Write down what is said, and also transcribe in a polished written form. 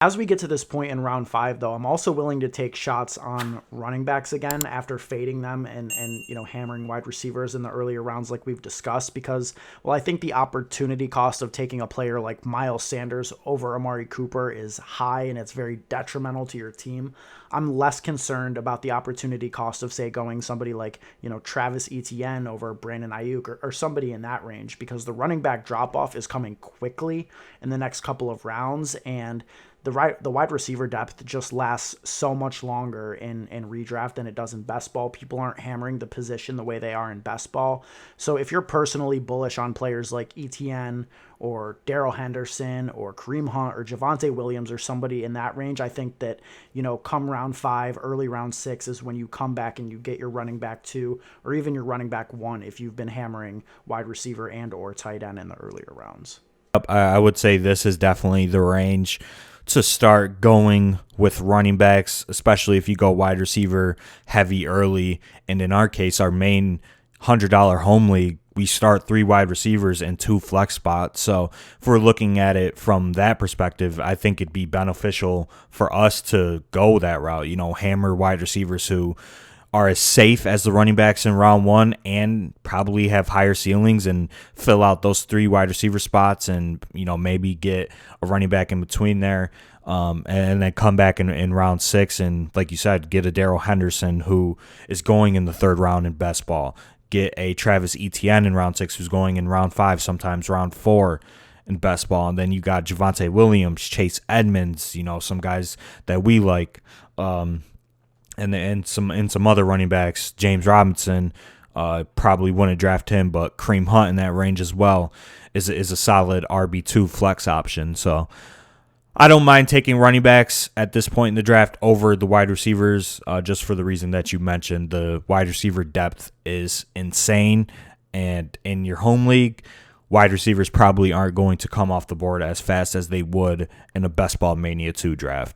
As we get to this point in round 5, though, I'm also willing to take shots on running backs again after fading them and hammering wide receivers in the earlier rounds like we've discussed because, well, I think the opportunity cost of taking a player like Miles Sanders over Amari Cooper is high and it's very detrimental to your team. I'm less concerned about the opportunity cost of, say, going somebody like, Travis Etienne over Brandon Ayuk or somebody in that range because the running back drop-off is coming quickly in the next couple of rounds, and the wide receiver depth just lasts so much longer in redraft than it does in best ball. People aren't hammering the position the way they are in best ball. So if you're personally bullish on players like Etienne or Darrell Henderson or Kareem Hunt or Javonte Williams or somebody in that range, I think that, come round 5, early round 6 is when you come back and you get your running back 2 or even your running back 1 if you've been hammering wide receiver and or tight end in the earlier rounds. I would say this is definitely the range to start going with running backs, especially if you go wide receiver heavy early. And in our case, our main $100 home league, we start 3 wide receivers and 2 flex spots. So if we're looking at it from that perspective, I think it'd be beneficial for us to go that route, hammer wide receivers who are as safe as the running backs in round 1 and probably have higher ceilings and fill out those 3 wide receiver spots and, maybe get a running back in between there. And then come back in round 6 and, like you said, get a Darrell Henderson who is going in the 3rd round in best ball. Get a Travis Etienne in round 6 who's going in round 5, sometimes round 4 in best ball. And then you got Javonte Williams, Chase Edmonds, some guys that we like. And some other running backs, James Robinson, probably wouldn't draft him, but Kareem Hunt in that range as well is a solid RB2 flex option. So I don't mind taking running backs at this point in the draft over the wide receivers, just for the reason that you mentioned. The wide receiver depth is insane, and in your home league, wide receivers probably aren't going to come off the board as fast as they would in a Best Ball Mania 2 draft.